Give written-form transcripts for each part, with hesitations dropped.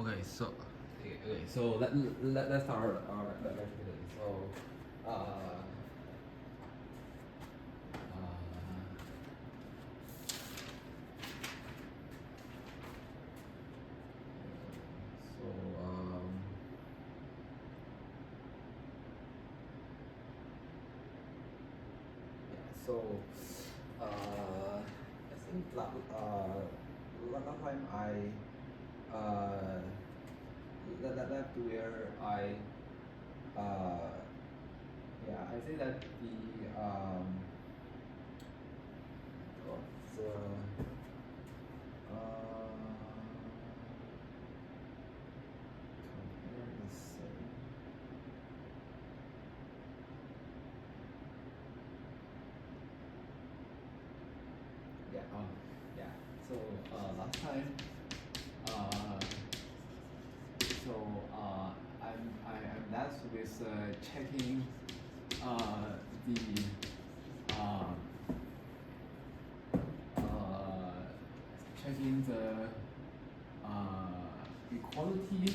Okay, so let's start our lecture. So, so yeah, so I think last time that where yeah, I think that the comparison. Yeah, yeah. So last time, uh, I'm left with checking the uh, uh, checking the equality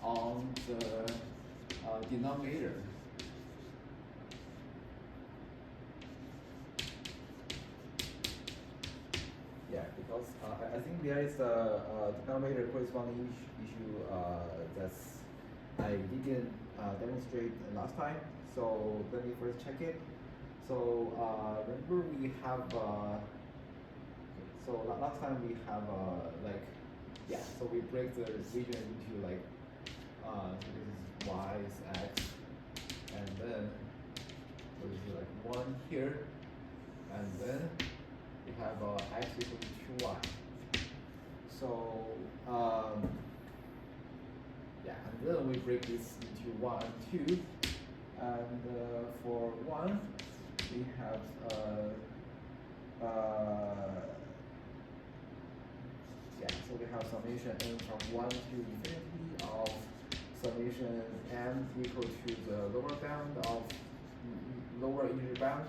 on the denominator. Yeah, because I think there is a denominator corresponding issue that's I didn't demonstrate last time. So let me first check it. So remember we have so last time we have like yeah. So we break the region into like so this is y is x, and then so this is like 1 here, and then we have x equal to 2y. So yeah, and then we break this into 1 and 2, and for 1 we have yeah, so we have summation n from 1 to infinity of summation m equal to the lower bound of lower integer bound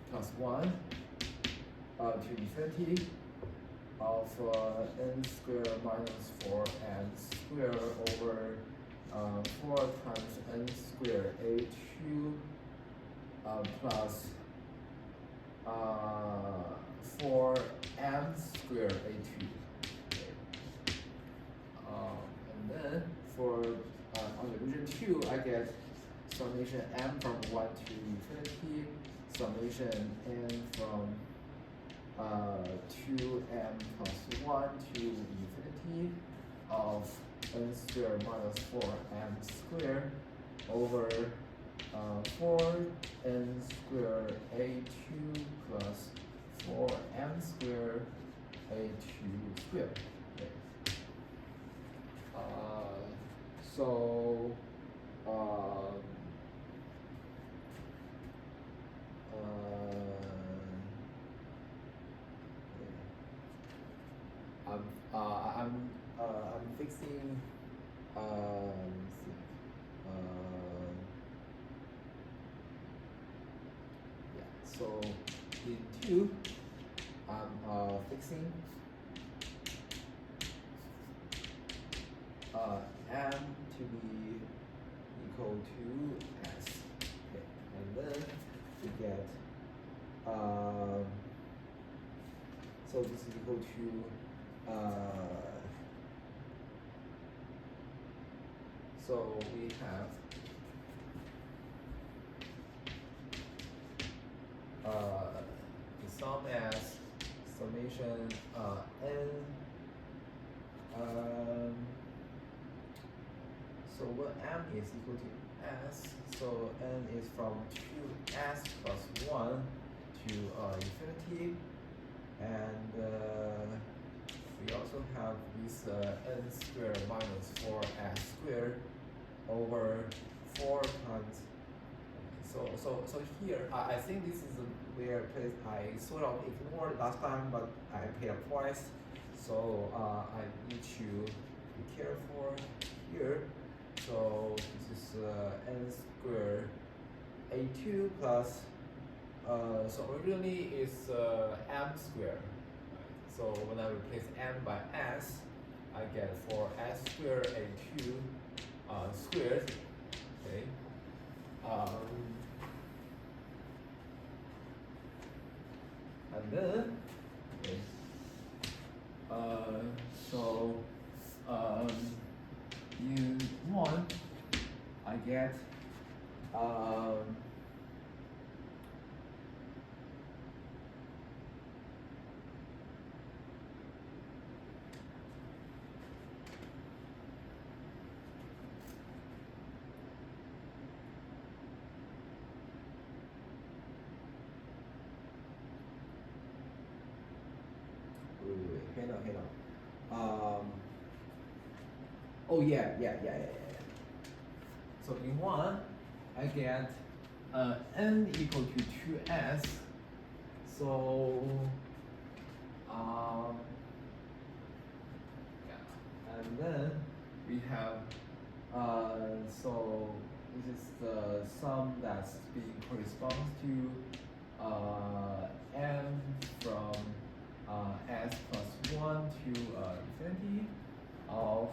plus 1 to infinity of n squared minus 4n squared over 4 times n squared a2 plus 4m squared a2. Okay. And then for on the region 2, I get summation m from 1 to infinity, summation n from 2m plus 1 to infinity of n squared minus 4m squared over 4n squared a2 plus 4m squared a2 squared. Okay. So I'm fixing let me see. Yeah, so in 2 I'm fixing m to be equal to s. Okay, and then we get so this is equal to so we have the sum as summation n. So when m is equal to s, so n is from 2s plus 1 to infinity, and we also have this n squared minus 4s squared over 4 times. So here I think this is where place I sort of ignored last time, but I paid a price. So I need to be careful here. So this is n squared a2 plus so originally it's m squared. So when I replace m by s, I get for s squared a2 squared. Okay. And then, okay. So u1, I get wait, hang on. Oh yeah. So in one, I get n equal to 2s. So yeah, and then we have so this is the sum that's being corresponds to m from s plus 1 to infinity of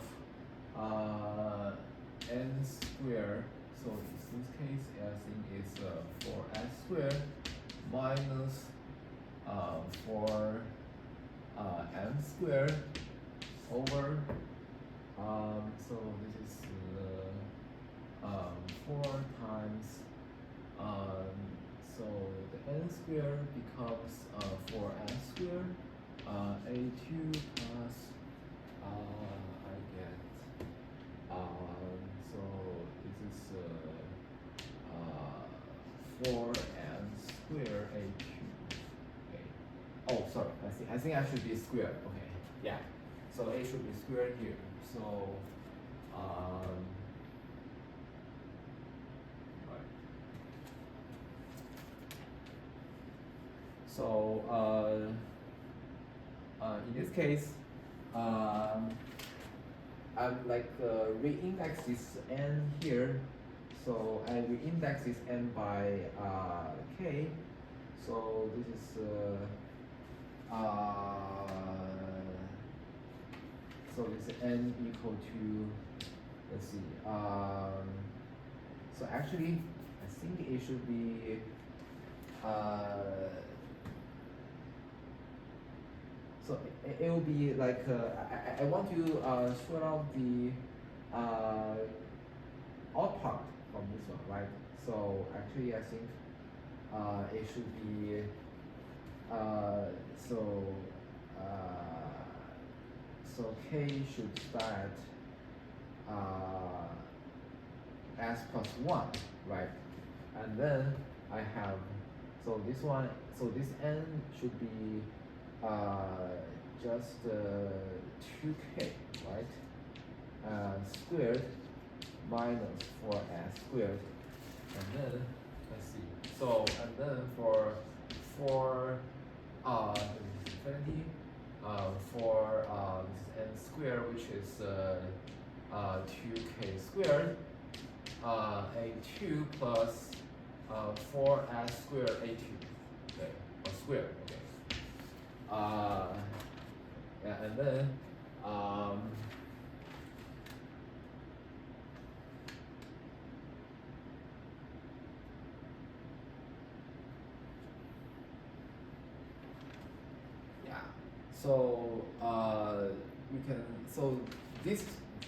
n squared. So in this case, I think it's 4s squared minus 4 m squared over. So this is 4 times. So the n squared becomes 4s squared. A2 plus I get. So this is 4m squared a2. Okay. Oh, sorry. I think I should be squared. Okay. Yeah. So a should be squared here. So right. So in this case, I'm like reindex this n here. So I reindex this n by k. So this is so this n equal to, let's see. So actually, I think it should be so it will be like I want to sort out the odd part from this one, right? So actually, I think it should be so k should start s plus 1, right? And then I have, so this one, so this n should be just 2k, right? Squared minus 4s squared. And then, let's see. So, and then for infinity, for this n squared, which is 2k squared, a2 plus 4s squared a2, okay, or squared, okay. Yeah, and then yeah, so you can, so this,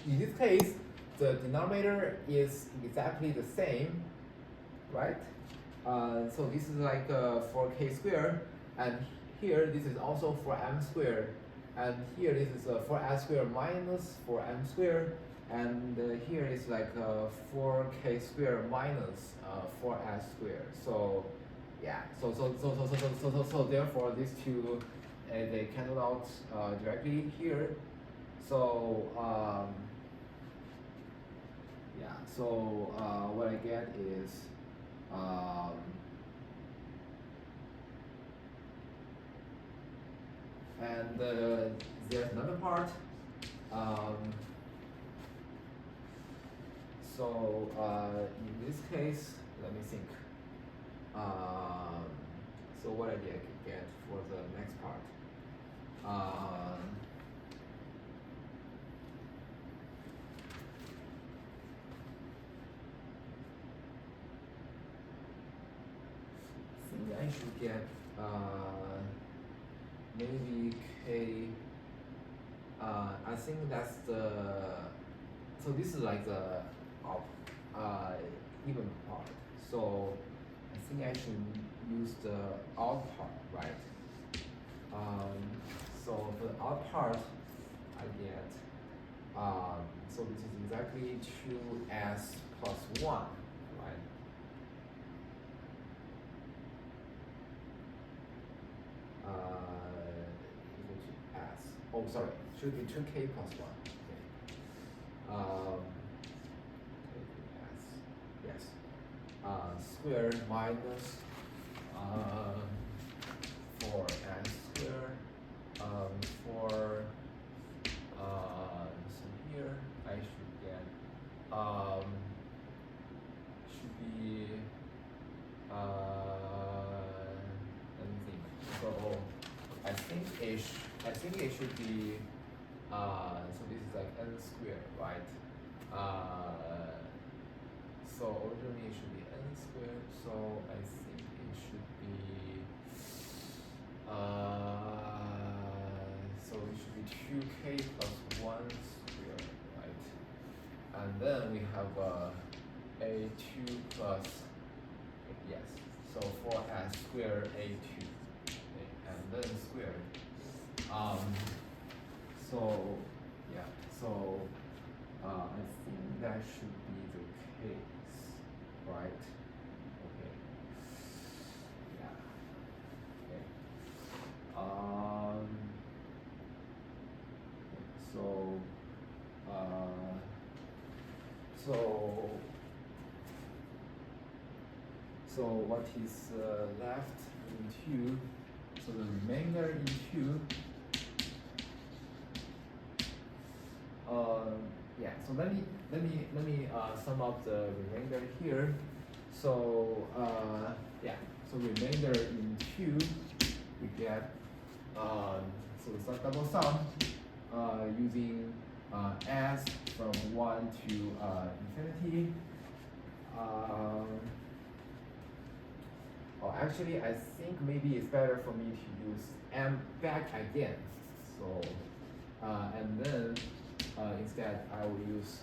in this case, the denominator is exactly the same, right? So this is like 4k squared, and here this is also 4m squared, and here this is 4s squared minus 4m squared, and here is like 4k squared minus 4s squared. So yeah, so therefore these two they cancel out directly here. So yeah, so what I get is and there's another part. So in this case, let me think. So what idea I could get for the next part? uh, think I should get maybe K. I think that's the, so this is like the even part. So I think I should use the odd part, right? So for the odd part, I get, so this is exactly 2s plus 1, right? Equal to s. Oh, sorry, should be 2k plus 1. Okay. S. Yes. Square minus 4s squared. For so here I should get should be let me think. So I think it should be so this is like n squared, right? So originally it should be n squared, so I think it should be so it should be 2k plus 1 squared, right? And then we have a2 plus, yes, so 4s squared a2, okay, and then squared. So yeah, so I think that should be the case, right? Okay. Yeah. Okay. So so what is left in 2? So the remainder in 2. Yeah. So let me sum up the remainder here. So yeah. So remainder in 2, we get so it's a double sum using s from 1 to infinity. Oh, actually, I think maybe it's better for me to use m back again. So and then instead I will use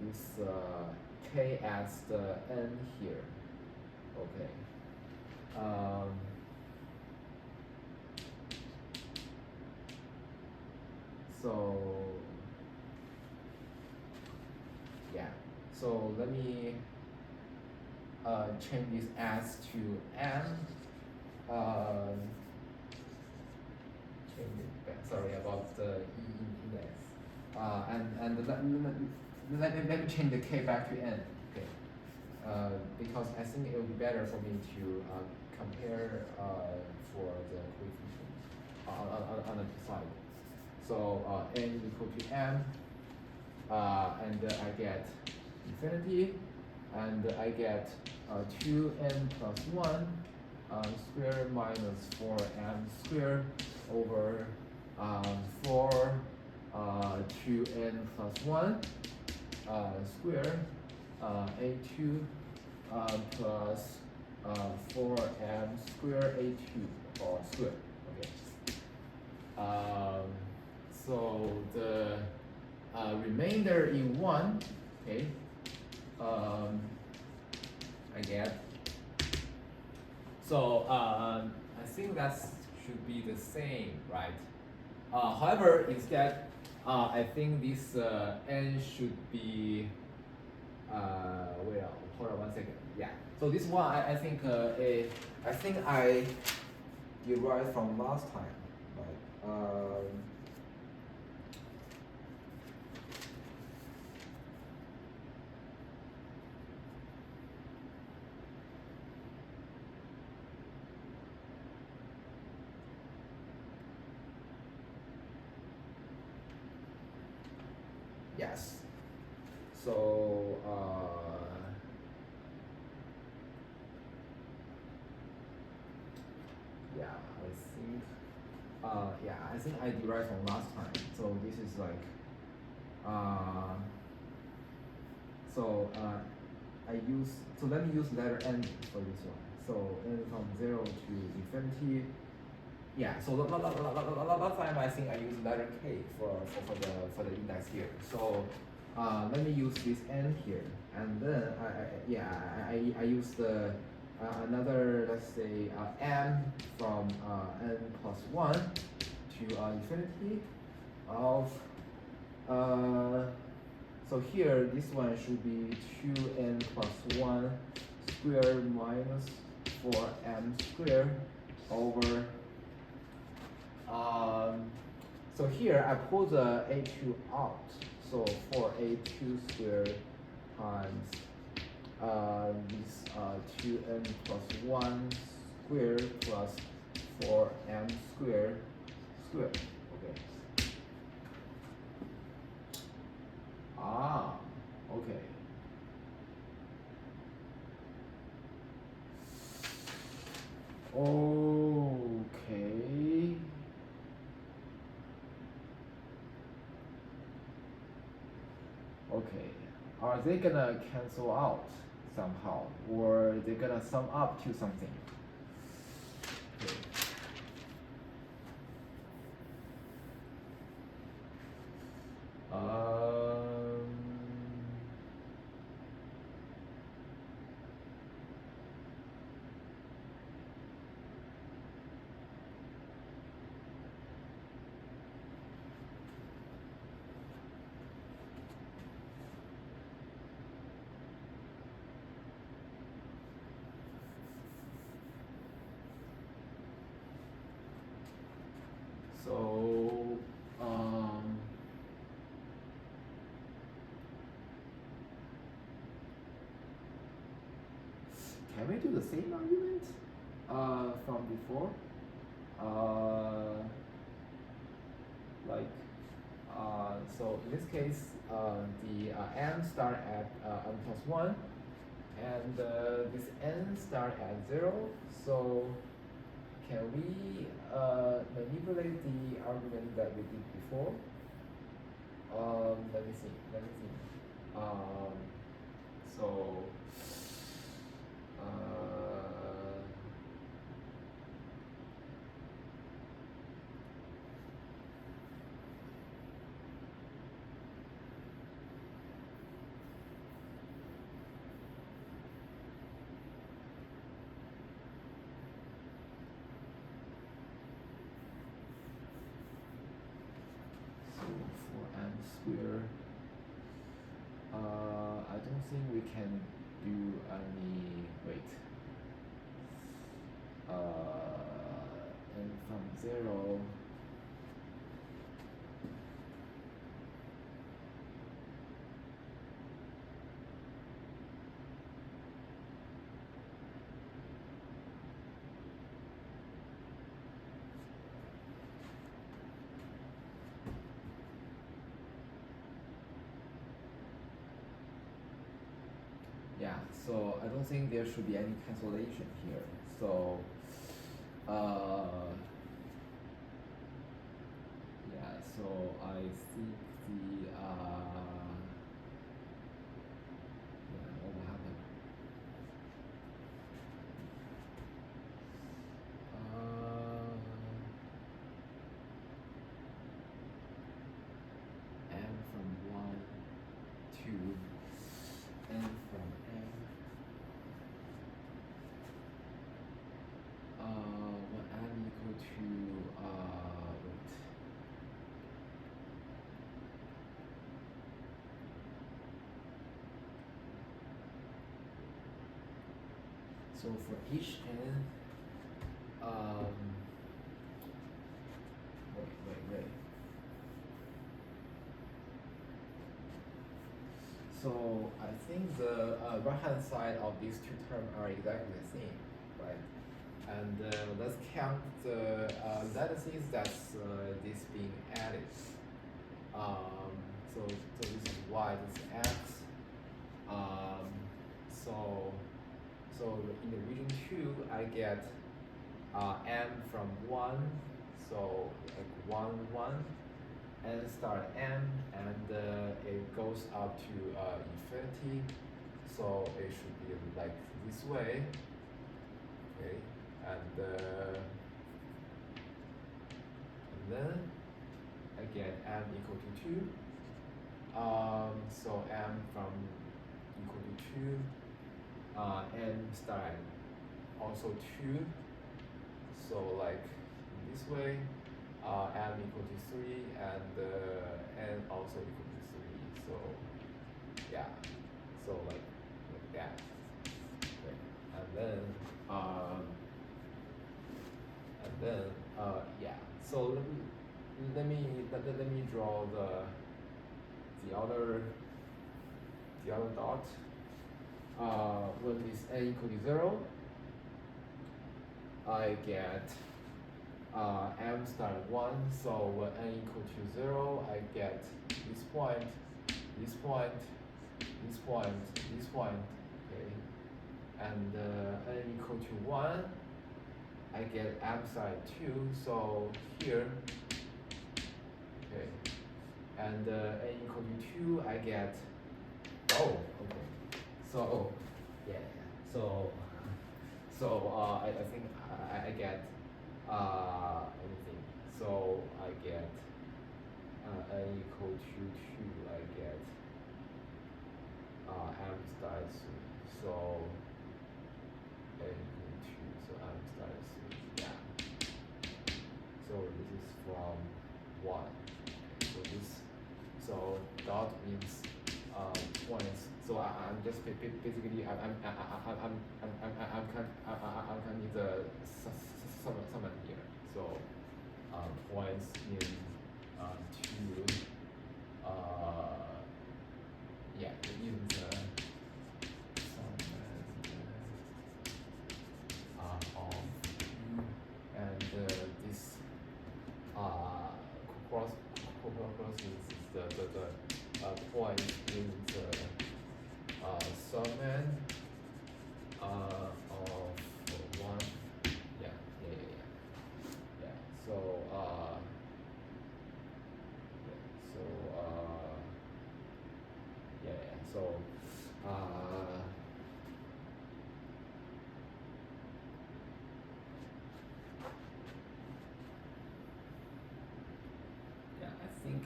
this k as the n here. Okay. So yeah. So let me change this s to m. Change it back. Sorry about the e index. And let me change the k back to n. Okay. Because I think it would be better for me to compare for the coefficients on the side. So n equal to m, and I get infinity, and I get 2n plus 1 squared minus 4m squared over 4 2n plus 1 squared a2 plus 4m squared a2 or squared. Okay. So the remainder in 1, okay, I get. So I think that should be the same, right? However, instead, I think this n should be. Well, hold on 1 second. Yeah. So this one, I think I derived from last time, right? Yes. So yeah, I think yeah, I think I derived from last time. So this is like, so let me use letter n for this one. So n from 0 to infinity. Yeah, so last time I think I used letter k for the index here. So let me use this n here, and then I use the another, let's say, m from n plus 1 to infinity of so here this one should be 2n plus 1 squared minus 4m squared over so here I pull the a2 out, so 4a2 squared times this 2n plus 1 squared plus 4m squared. Okay. Okay. Okay. Okay. Are they gonna cancel out somehow, or they gonna sum up to something? Okay. So, can we do the same argument from before? So in this case, the n start at n plus 1, and this n start at 0. So can we manipulate the argument that we did before? Let me see. So for m squared, I don't think we can do any, wait, n from 0, yeah, so I don't think there should be any cancellation here. So, yeah, so I think the, what will happen? M from 1 to n from m. When n equal to wait. So for each n, wait. So I think the right hand side of these two terms are exactly the same, right? And let's count the lattices that's this being added. So this is y, this is x. So in the region 2, I get m from 1. So 1 n star m, and it goes up to infinity, so it should be like this way. Okay, and then I get m equal to 2. So m from equal to 2, n star also 2. So like this way, m equal to 3, and n also equal to 3. So yeah, so like that. Okay. And then yeah. So let me draw the other dot. When this n equal to 0, I get m star 1. So when n equal to 0, I get this point, this point, this point, this point. Okay, and n equal to 1, I get m star 2. So here, okay, and n equal to 2, I get. Oh, okay. So yeah. So I think I get anything. So I get n equal to 2. I get m star 3. So n equal to 2. So m star 3. Yeah. So this is from 1. Okay, so this. So dot means points. So I'm just basically I'm counting the summon here. So points in 2. Yeah, in the summon of 2, and this cross is the point in the summon of 1. Yeah. So yeah, I think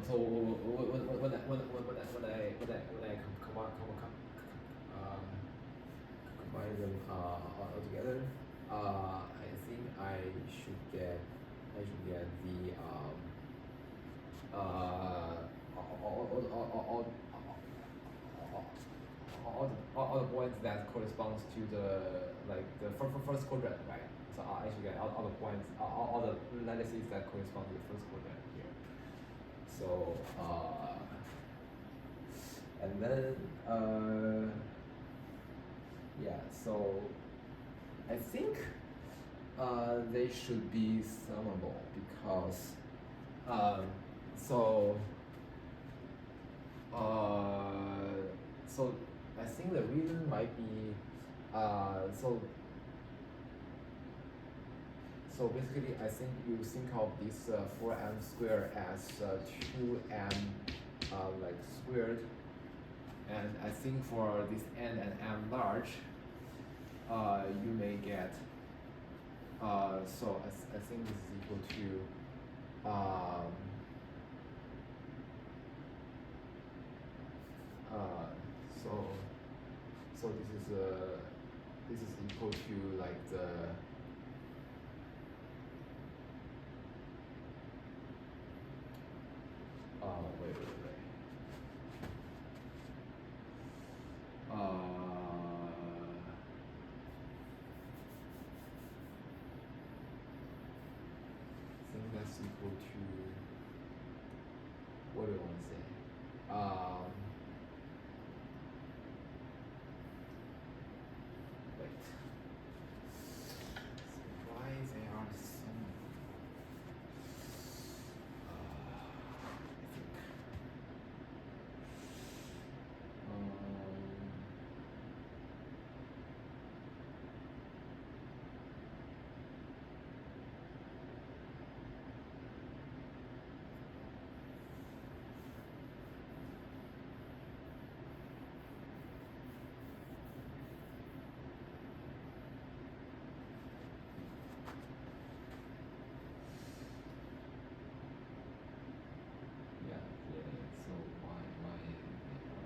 So when I combine them all together, I think I should get the all the points that corresponds to the first quadrant, right? So I should get all the points, all the lattices that correspond to the first quadrant here. So and then yeah. So I think they should be summable because so I think the reason might be so basically I think you think of this 4m squared as 2m like squared, and I think for this n and m large you may get so I think this is equal to so this is equal to like the wait. I think that's equal to what we want to say? Um, wait. So why there are some? I think. Yeah, so why there are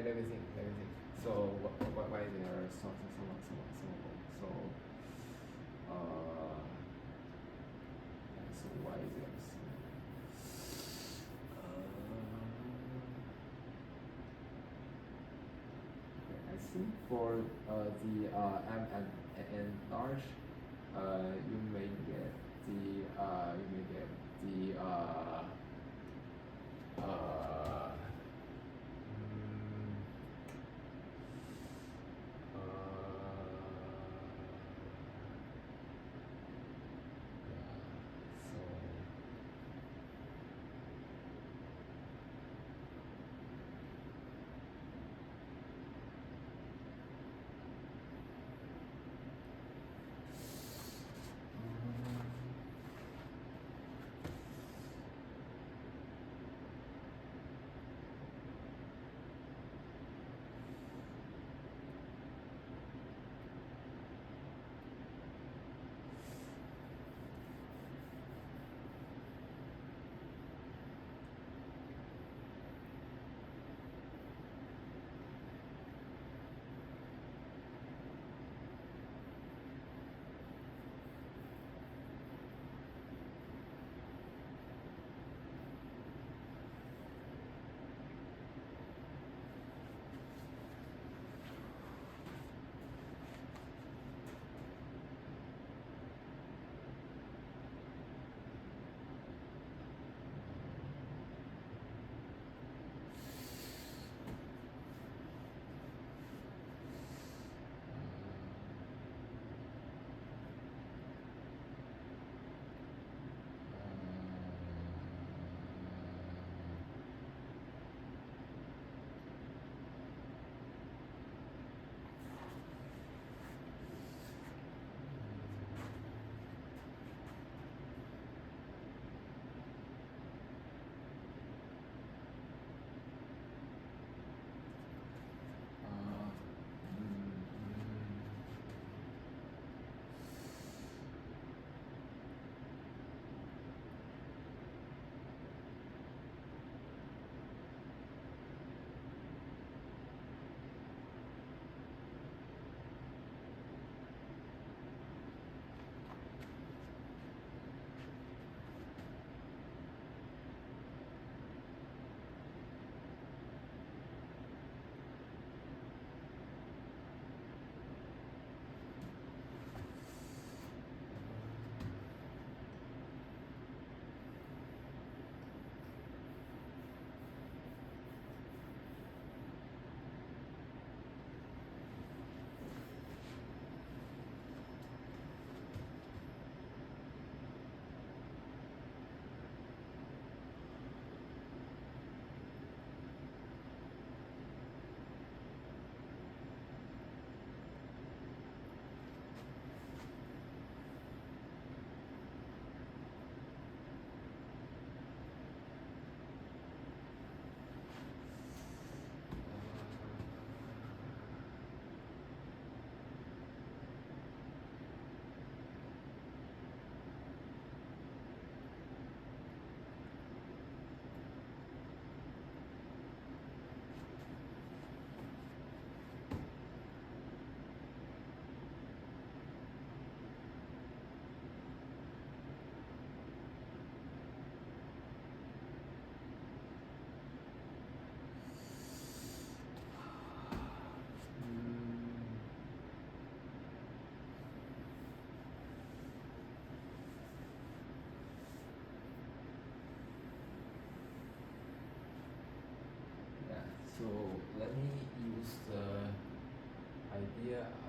let me think. So why there are so why there I think for the M and N large, you may get the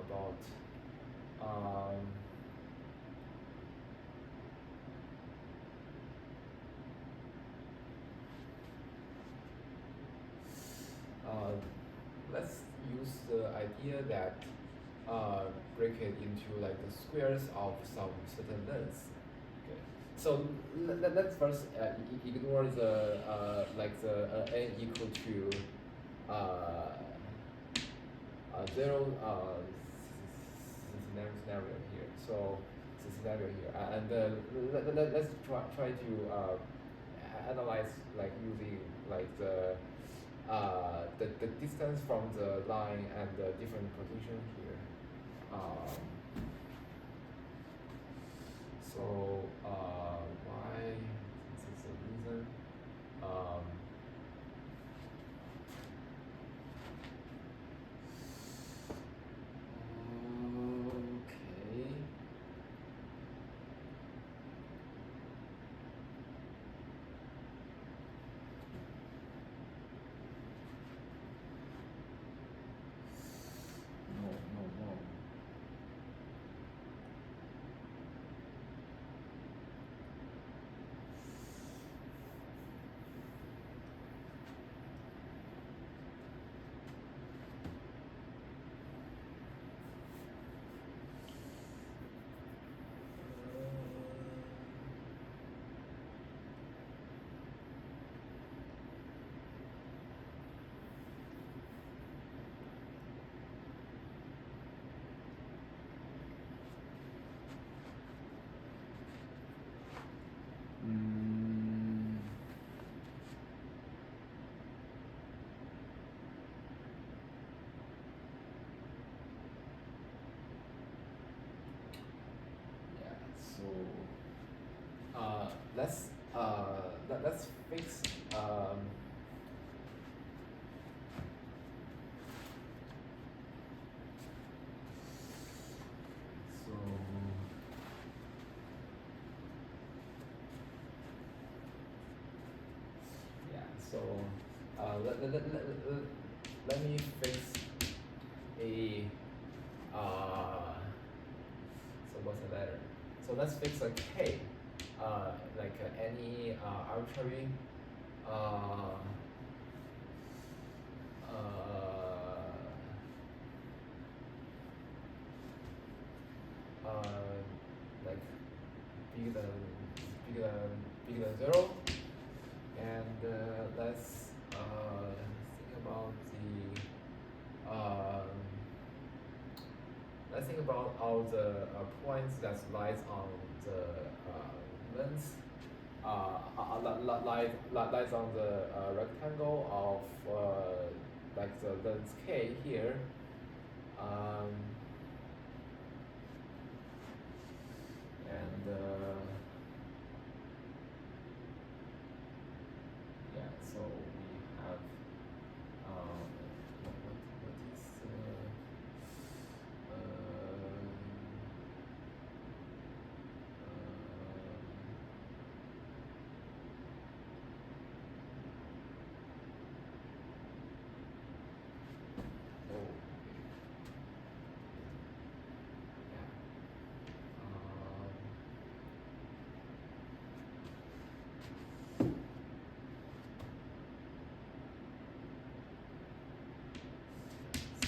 about um, let's use the idea that break it into like the squares of some certain lengths. Okay. So let's first ignore the like the n equal to 0 scenario here. So it's a scenario here, and let's try to analyze like using like the distance from the line and the different position here. So why this is the reason. Okay. No. Yeah. So let's fix so yeah. So let me fix a so what's the letter? So let's fix a k, like any arbitrary like bigger than bigger than bigger than 0, and let's think about the let's think about all the points that lies on the length lies on the rectangle of like the length k here. And yeah, so we have what is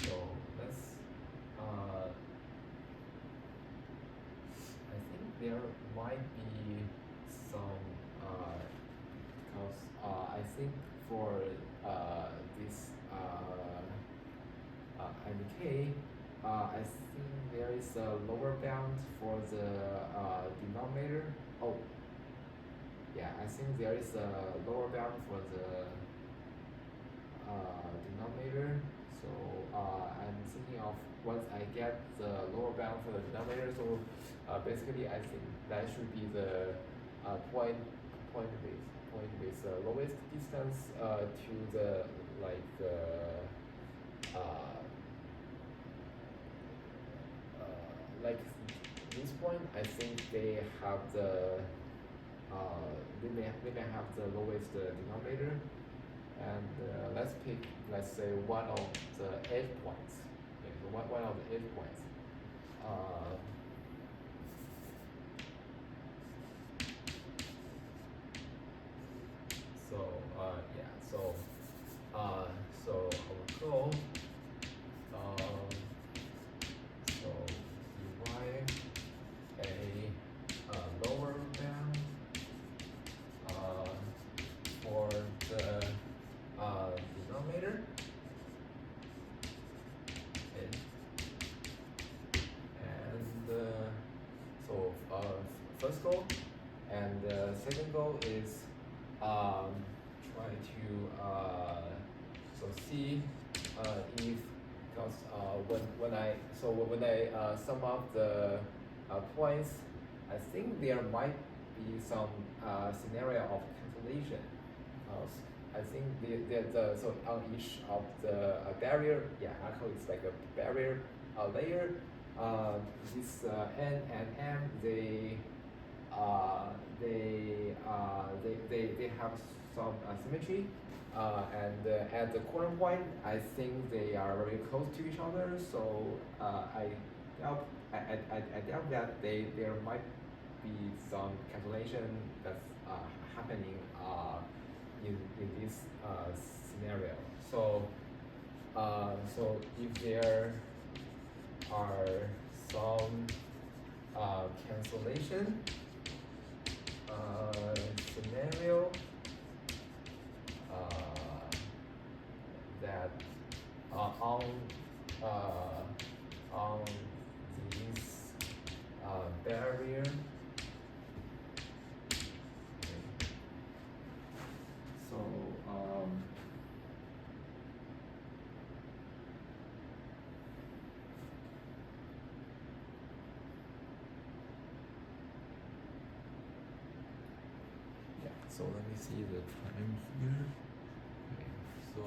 so let's I think there might be some because I think for this NK, I think there is a lower bound for the denominator. Oh, yeah, I think there is a lower bound for the denominator. So I'm thinking of once I get the lower bound for the denominator. So basically, I think that should be the point with the lowest distance to the like like this point. I think they have the they may have the lowest denominator. And let's pick, let's say, one of the edge points. Okay, so one of the edge points. Yeah, so our goal, so divide a lower bound for the denominator, okay. And first goal, and second goal is try to see if, because when I sum up the points, I think there might be some scenario of cancellation. I think so on each of the barrier, yeah, actually it's like a barrier layer. This n and m, they have some symmetry, and at the corner point, I think they are very close to each other. So I doubt that there might be some cancellation that's happening in this scenario. So if there are some cancellation scenario that on this barrier, okay. So so let me see the time here. Okay, so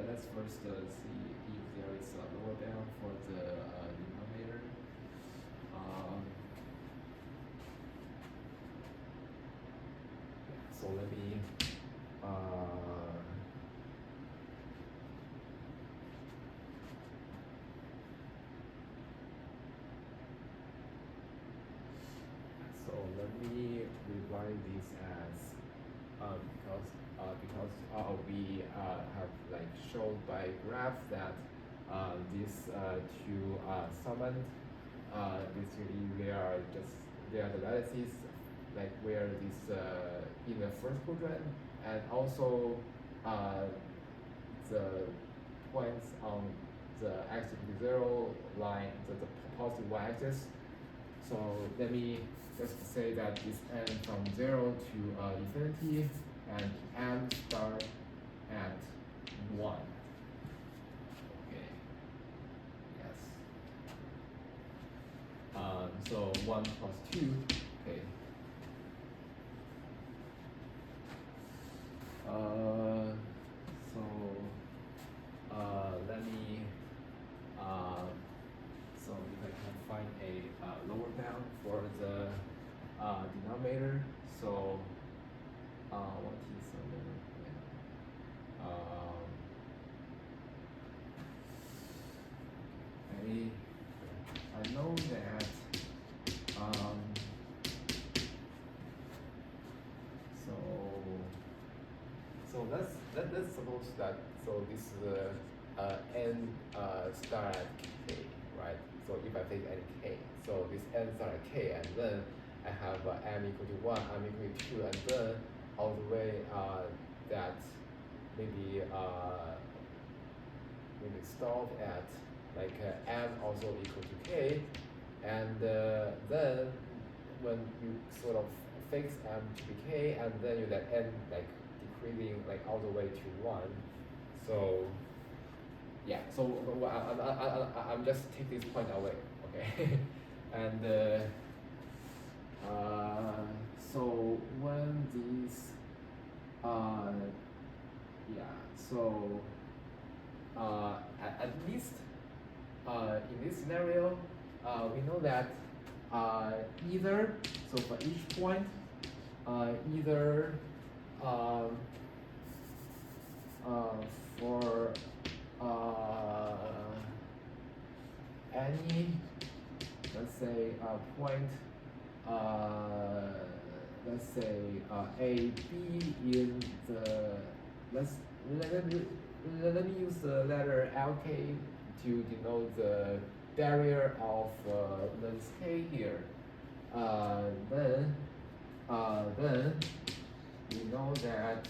let's first see if there is a lower bound for the denominator. So let me rewrite this as because we have like shown by graph that these two summoned basically they are the lattices like where this in the first quadrant, and also the points on the x=0 line, the positive y-axis. So let me just say that this n from 0 to infinity, and m start at 1. Okay. Yes. So 1 plus 2. Okay. Let me. So if I can find a lower bound for the denominator, so what is the lower bound? I know that let's suppose that this n star at k, right? So if I take any k, so this n star at k, and then I have m equal to 1, m equal to 2, and then all the way that maybe start at like m also equal to k, and then when you sort of fix m to be k, and then you let n like decreasing like all the way to 1. So yeah, so I'm just take this point away, okay? And so when these at least in this scenario we know that either, so for each point either for any, let's say, point, let's say A, B in the, let me use the letter LK to denote the barrier of length K here. Then we know that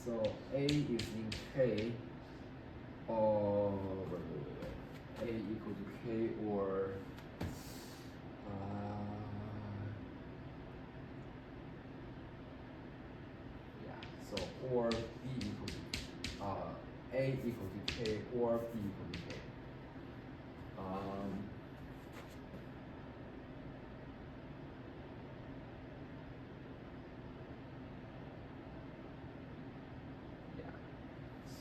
so A is in K, or A equal to K, or yeah, so or B equal to A equal to K, or B equal to K.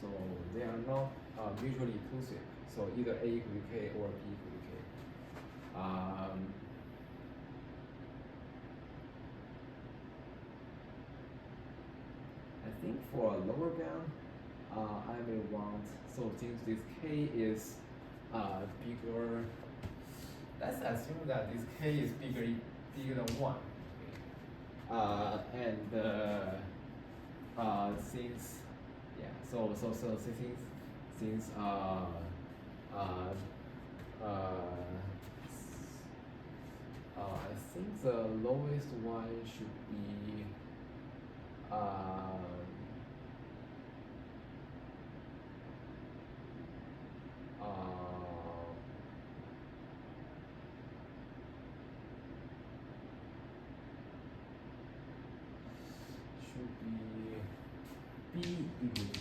So they are not mutually inclusive. So either A equal to K or B equal to K. I think for a lower bound, I may want, so since this K is bigger, let's assume that this K is bigger than 1. And since since I think the lowest one should be should be B equal to K.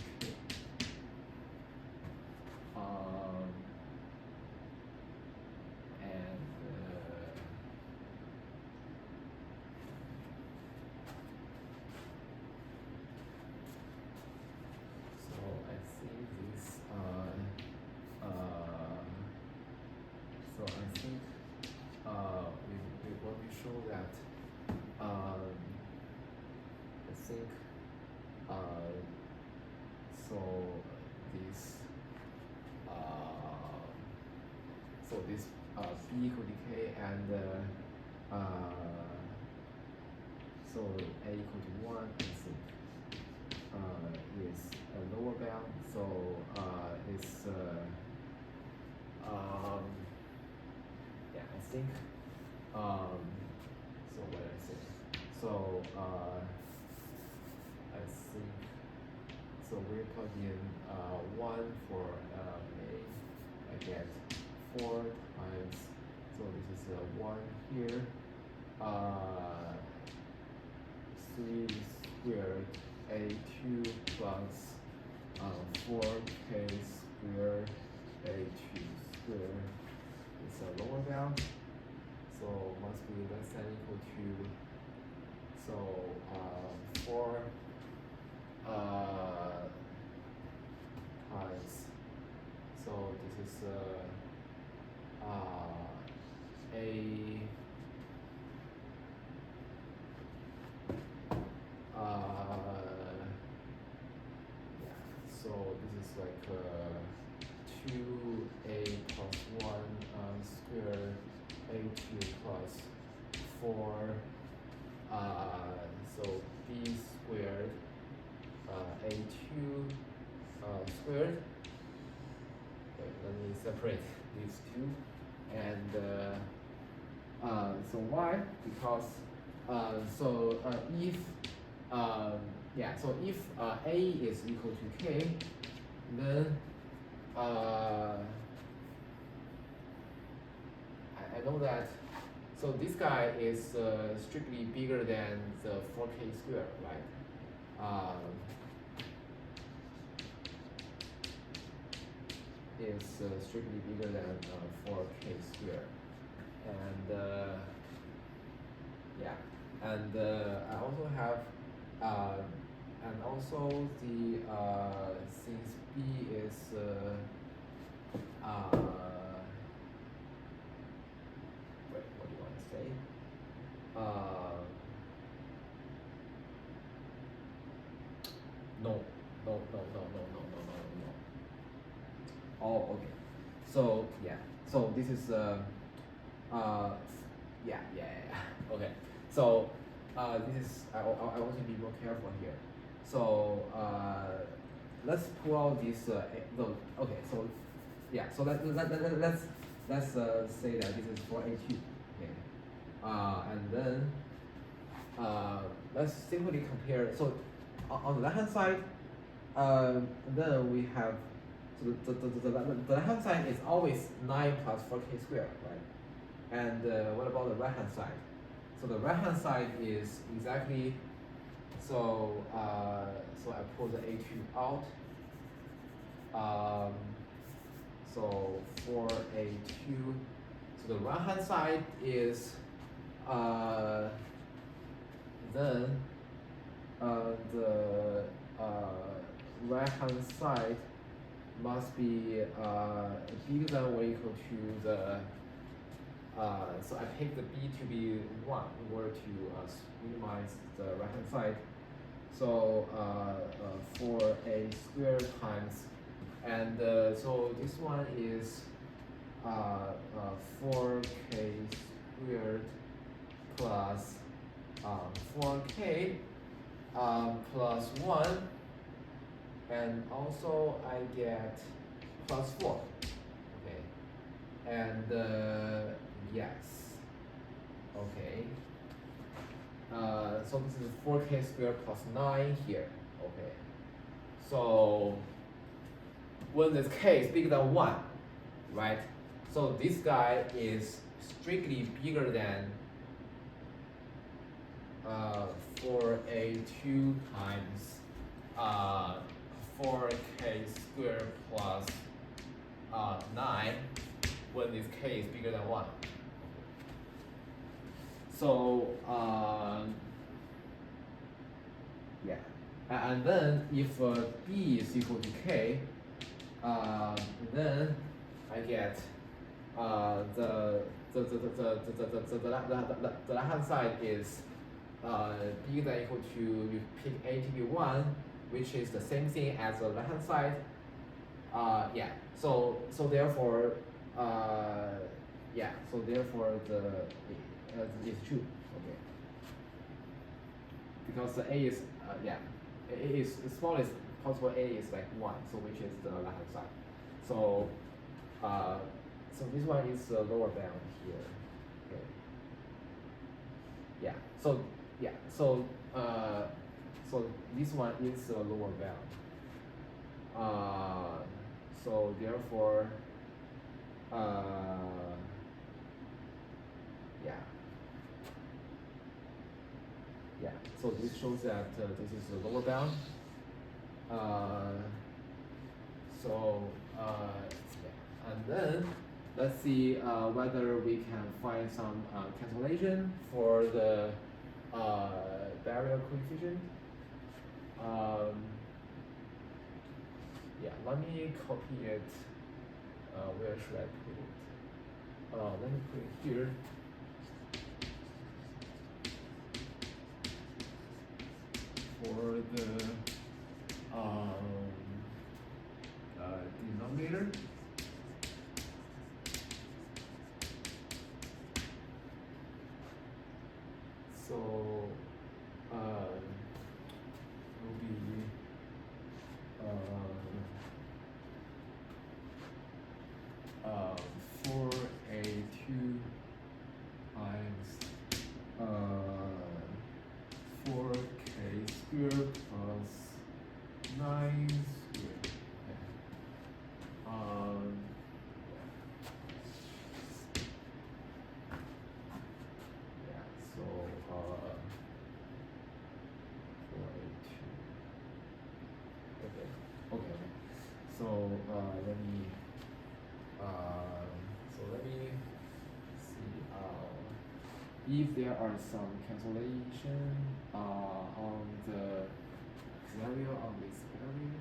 This B equal to K, and so A equal to 1, I think is a lower bound. So it's yeah, I think so what did I say? So I think so we plug in 1 for A, I get 4 times, so this is 1 here, 3 squared A2 plus 4K squared A2 squared. It's a lower bound, so must be less than equal to, so 4 times, so this is so this is like 2A plus 1 squared A2 plus 4 so B squared A2 squared. Wait, let me separate these two. And so why? Because if so if A is equal to K, then I know that. So this guy is strictly bigger than the 4k square, right? Is strictly bigger than 4k square, and yeah, and I also have, and also the since b is wait, what do you want to say? No, no, no, no, no, no, no, no, no. Oh, okay. So yeah, so this is okay. So this is I want to be more careful here. So let's pull out this no, okay. So yeah, so let's say that this is for A2. Okay. And then let's simply compare. So on the left hand side, then we have, so the left hand side is always 9 plus 4k squared, right? And what about the right hand side? So the right hand side is exactly, so so I pull the A2 out. So for A2, so the right hand side is then the right hand side must be bigger than or equal to the so I pick the b to be 1 in order to minimize the right hand side. So for a square times, and so this one is 4k squared plus 4k plus 1, and also I get plus 4. Okay, and yes, okay. So this is 4k squared plus 9 here. Okay, so when this k is bigger than 1, right? So this guy is strictly bigger than 4a2 times 4k squared plus 9 when this k is bigger than 1. So yeah, and then if b is equal to k, then I get the left hand side is bigger than or equal to, you pick a to be 1, which is the same thing as the left hand side. Yeah. So therefore yeah. So therefore the is true. Okay. Because the a is yeah, a is the smallest possible a is like 1, so which is the left hand side. So so this one is the lower bound here. Okay. Yeah. So yeah. So so this one is the lower bound. So therefore yeah. Yeah. So this shows that this is the lower bound. So yeah. And then let's see whether we can find some cancellation for the barrier coefficient. Yeah, let me copy it. Where should I put it? Let me put it here. For the denominator. So will be 4a2 times 4k squared plus let me let me see if there are some cancellation on the scenario on this value.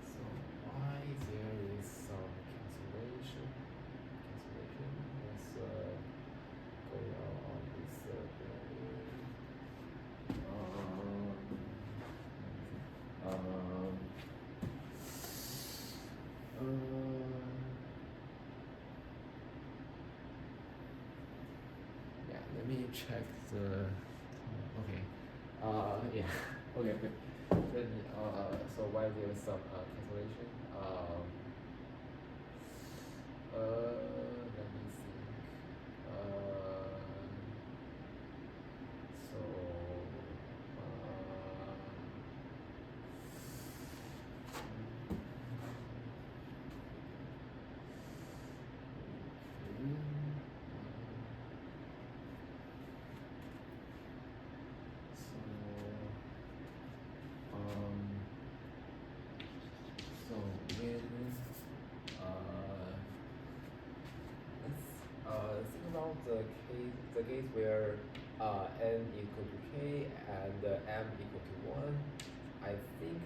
So why there is some cancellation? Let's go out on this value. Yeah, let me check the. Okay. Yeah. Okay. Then so why there is some cancellation? Let me think. So. So when let's think about the case where n equal to k and m equal to 1. I think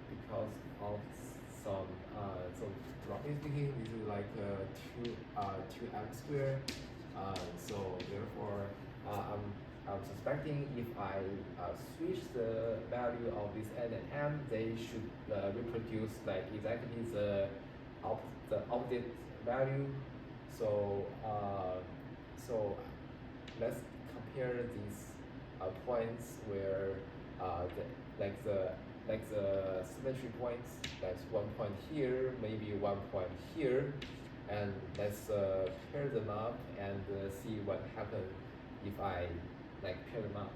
because of some so roughly speaking, this is like 2m squared. So therefore, I'm suspecting if I switch the value of this n and m, they should reproduce like exactly the opposite value. So so let's compare these points where the symmetry points. That's one point here, maybe one point here, and let's pair them up and see what happens if I pair them up.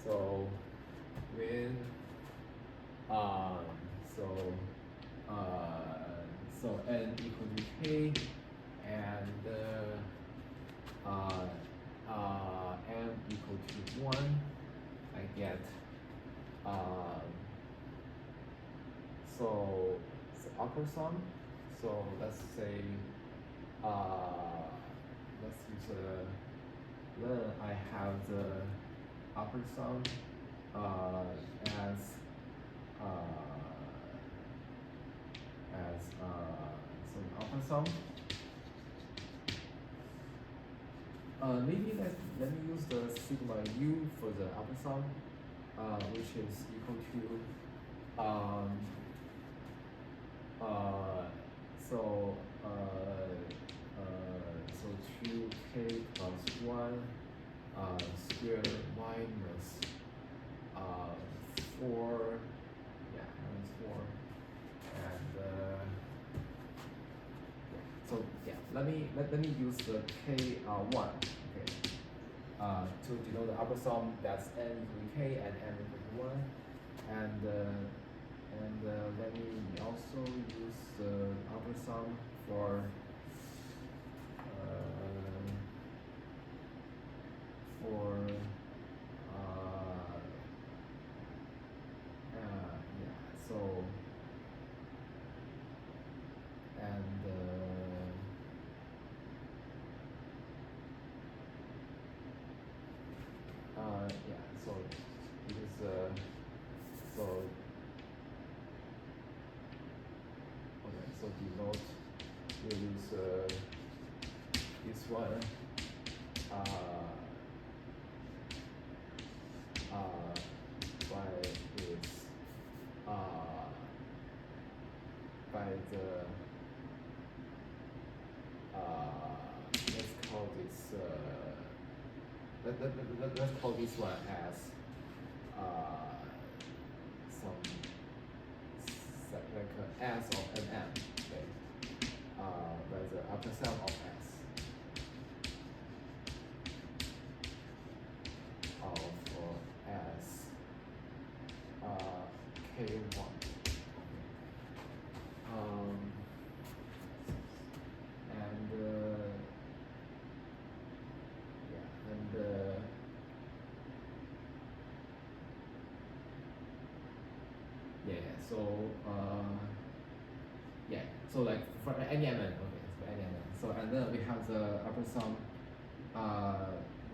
So when so n equal to k and m equal to 1, I get so upper sum. So let's say let's use then I have the upper sum as some upper sum. Maybe let me use the sigma u for the upper sum, which is equal to so 2k plus 1 squared minus 4, yeah, minus 4, and so yeah, let me use the k1, okay, to denote the upper sum. That's n equal to k and m equal to 1, and let me also use the upper sum for yeah, so and yeah, so it is so okay, so denote will use this one by the let's call this let's call this one as some like s of nm, okay, by the upper sum of s of s k1. And yeah, and So yeah, so like for any element, okay, for any element. So and then we have the upper sum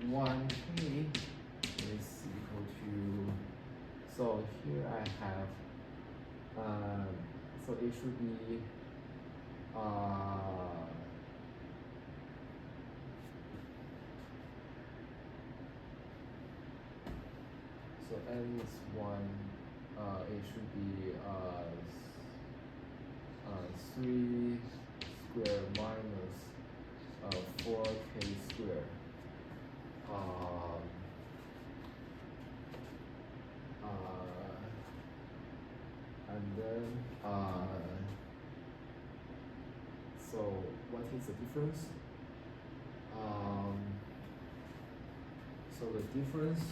1k is equal to, so here I have so it should be so n is 1, it should be 3 square minus 4k square. And then so what is the difference? So the difference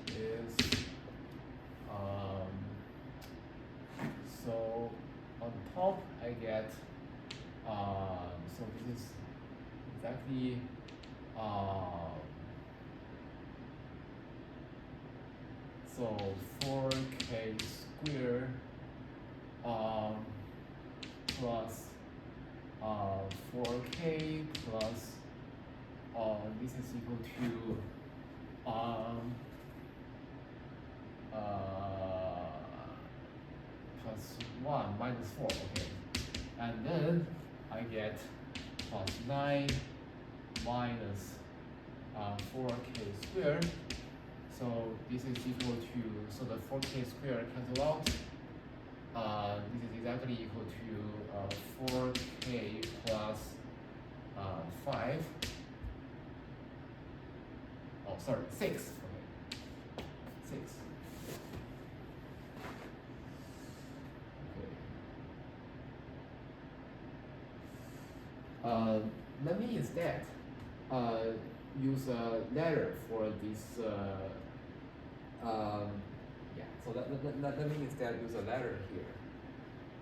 is so on top I get so this is exactly so 4k square plus 4k plus this is equal to plus 1 minus 4, okay, and then I get plus 9 minus 4k squared. So this is equal to, so the 4k squared cancel out. This is exactly equal to 4k plus 5. Oh, sorry, 6. Okay, 6. Okay. Let me instead use a letter for this. Yeah. So let me instead use a letter here.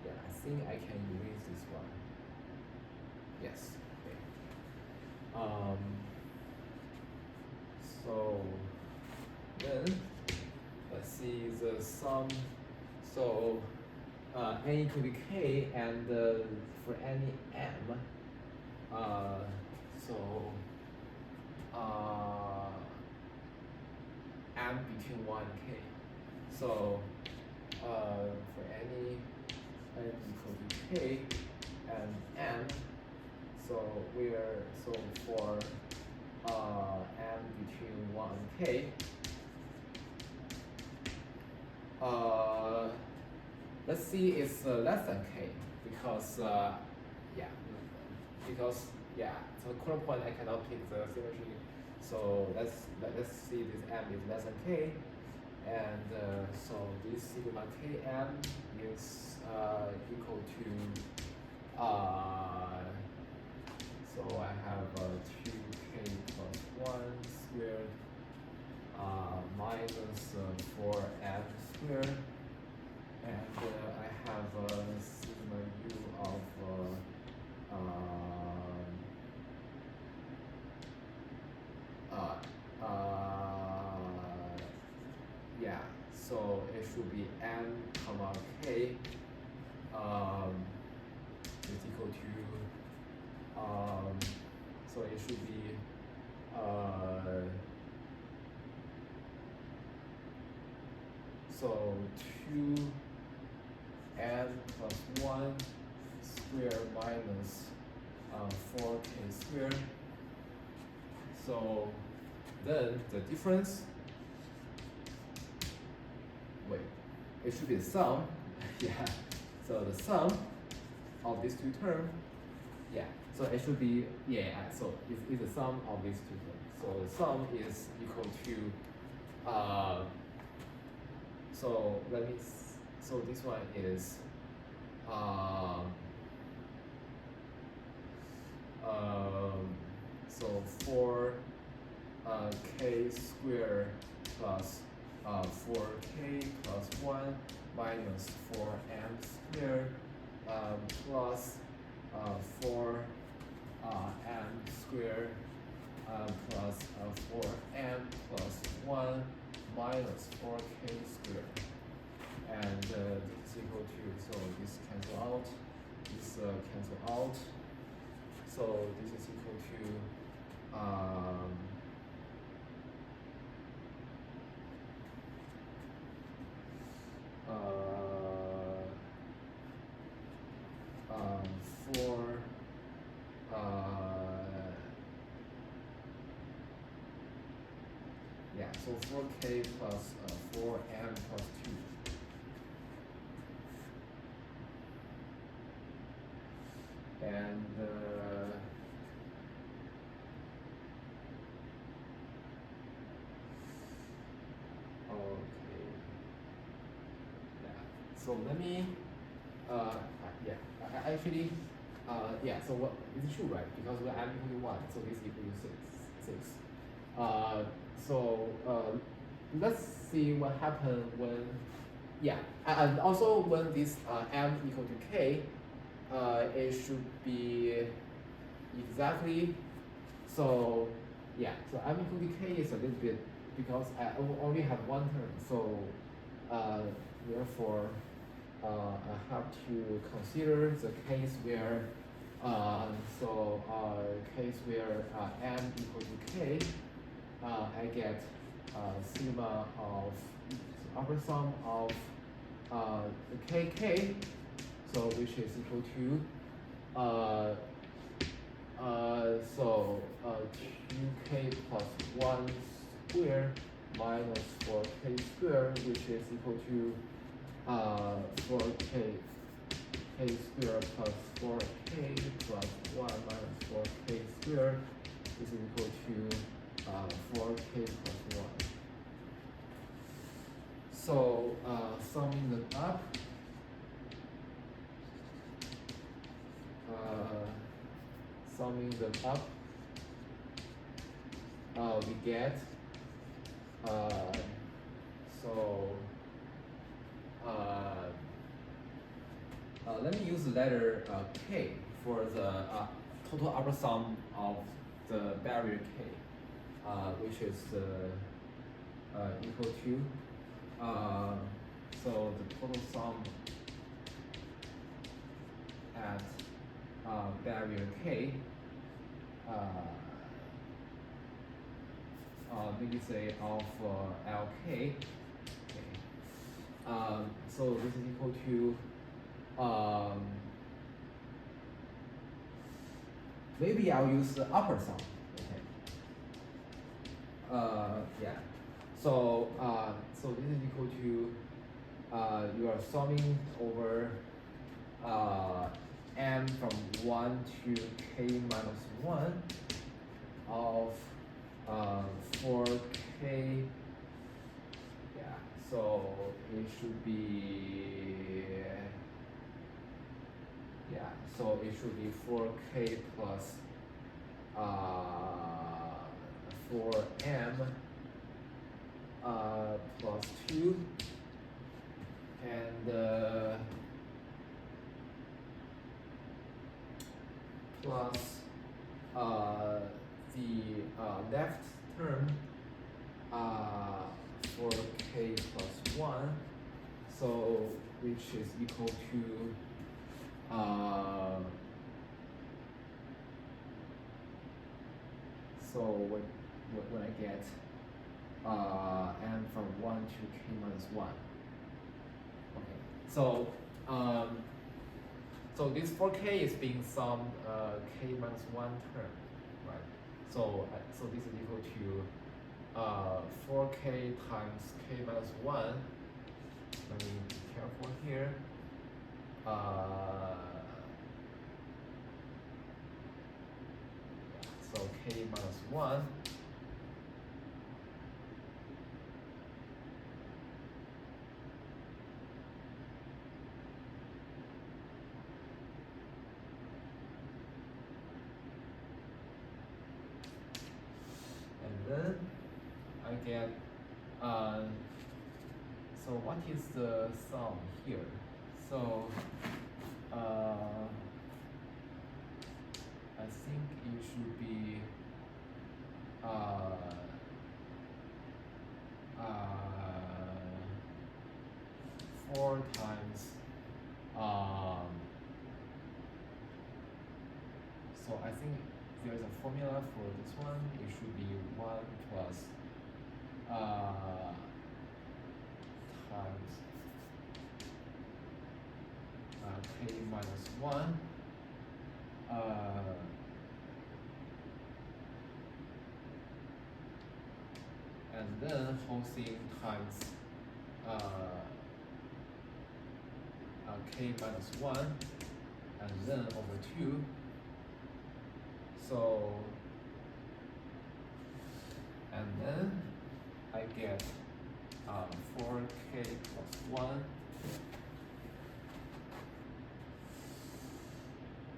Yeah, I think I can erase this one. Yes. Okay. So then let's see the sum. So n equal to k, and for any m, so m between 1 and k. So for any n equal to k and m, so for m between 1 and k, let's see it's less than k, because so corner point I cannot pick the symmetry. So let's see this m is less than k, and so this sigma km is equal to so I have 2k plus 1 squared minus 4m squared, and I have sigma u of yeah, so it should be m comma k is equal to so it should be so 2n plus 1 square minus 4k squared. So then the difference, wait, it should be the sum. Yeah, so the sum of these two terms, yeah, so it should be, yeah, so it's the sum of these two terms. So the sum is equal to so so this one is so 4k squared plus 4k plus 1 minus 4m squared plus 4m squared plus 4m plus 1 minus 4k squared. And this is equal to, so this cancel out, this cancel out. So this is equal to 4 yeah, so 4k plus 4m plus 2. And okay, yeah. So let me yeah. Actually, yeah. So what it's true, right? Because when m equal to 1, so this equal to 6. So let's see what happens when, yeah, and also when this m equal to k, it should be exactly, so yeah, so m equal to k is a little bit, because I only have one term, so therefore I have to consider the case where case where m equal to k, I get sigma of upper sum of the kk, so which is equal to 2k plus 1 square minus 4k square, which is equal to 4k square plus 4k plus 1 minus 4k square is equal to 4k plus 1. So summing them up, we get let me use the letter k for the total upper sum of the barrier k, which is equal to so the total sum at barrier k, maybe say of lk. Okay. So this is equal to maybe I'll use the upper sum. Okay. Yeah. So so this is equal to you are summing over m from 1 to k minus 1 of 4k. Yeah. So it should be, yeah, so it should be 4k plus 4m plus 2, and plus the left term 4k plus 1, so which is equal to so when I get m from 1 to k minus 1. Okay, so so this 4k is being summed k minus 1 term, right? So so this is equal to 4k times k minus 1. Let me be careful here. So k minus 1 and then I get so what is the sum here? So I think it should be 4 times so I think there's a formula for this one. It should be 1 plus times k minus 1 and then whole thing times k minus 1 and then over 2. So, and then I get 4k plus 1.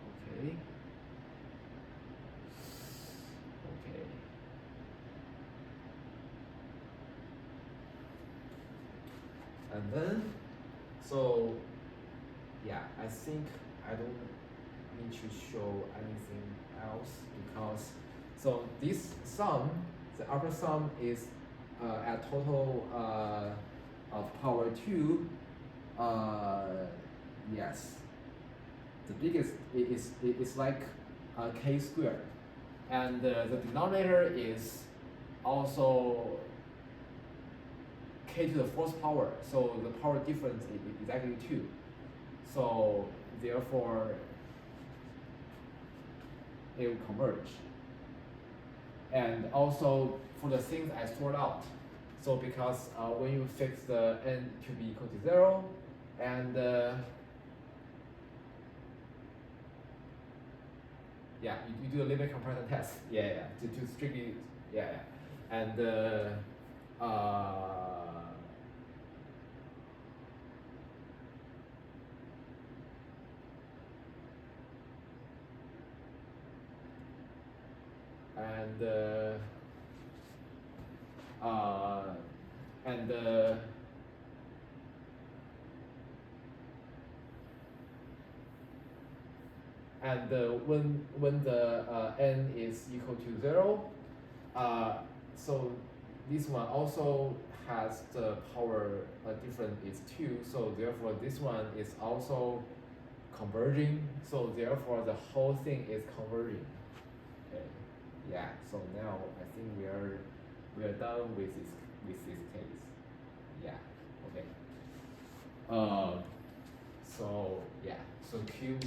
Okay. Okay. And then, so, yeah, I think I don't need to show anything else because, so this sum, the upper sum is at total of power 2, yes. The biggest is like k squared, and the denominator is also k to the 4th power, so the power difference is actually 2. So therefore, it will converge. And also for the things I sort out, so because when you fix the n to be equal to 0, and yeah, you do a limit comparison test. Yeah, to strictly, yeah. And when the n is equal to 0, so this one also has the power difference is 2, so therefore this one is also converging, so therefore the whole thing is converging. Okay. Yeah, so now I think we are done with this case. Yeah, okay. So yeah, so QED.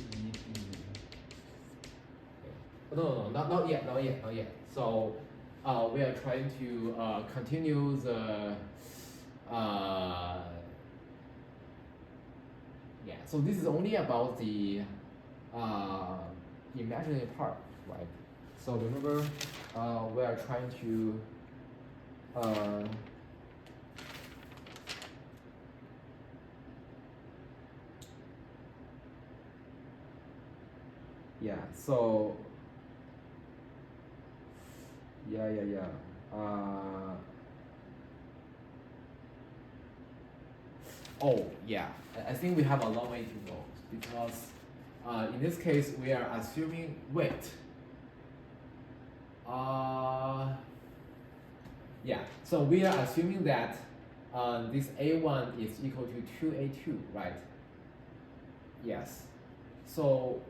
Okay. No, not yet. So we are trying to continue the yeah. So this is only about the imaginary part, right? So remember, we are trying to yeah. So yeah. Oh yeah, I think we have a long way to go because in this case we are assuming yeah, so we are assuming that this A1 is equal to 2A2, right? Yes. So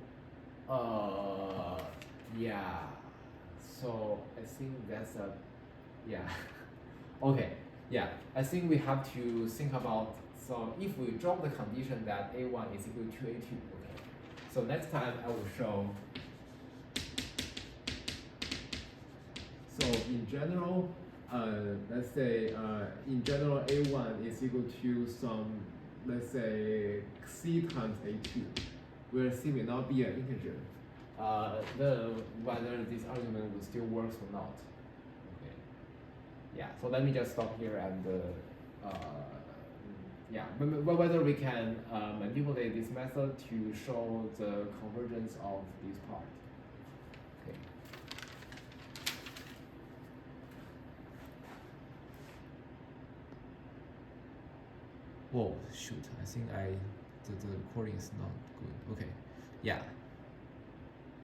yeah. So I think that's a yeah. Okay. Yeah. I think we have to think about, so if we drop the condition that A1 is equal to A2, okay. So next time I will show. So in general, let's say in general A1 is equal to some, let's say C times A2, where C will not be an integer. Then whether this argument will still works or not. Okay. Yeah. So let me just stop here and yeah, whether we can manipulate this method to show the convergence of this part. Okay. Whoa, shoot! I think the recording is not good. Okay. Yeah.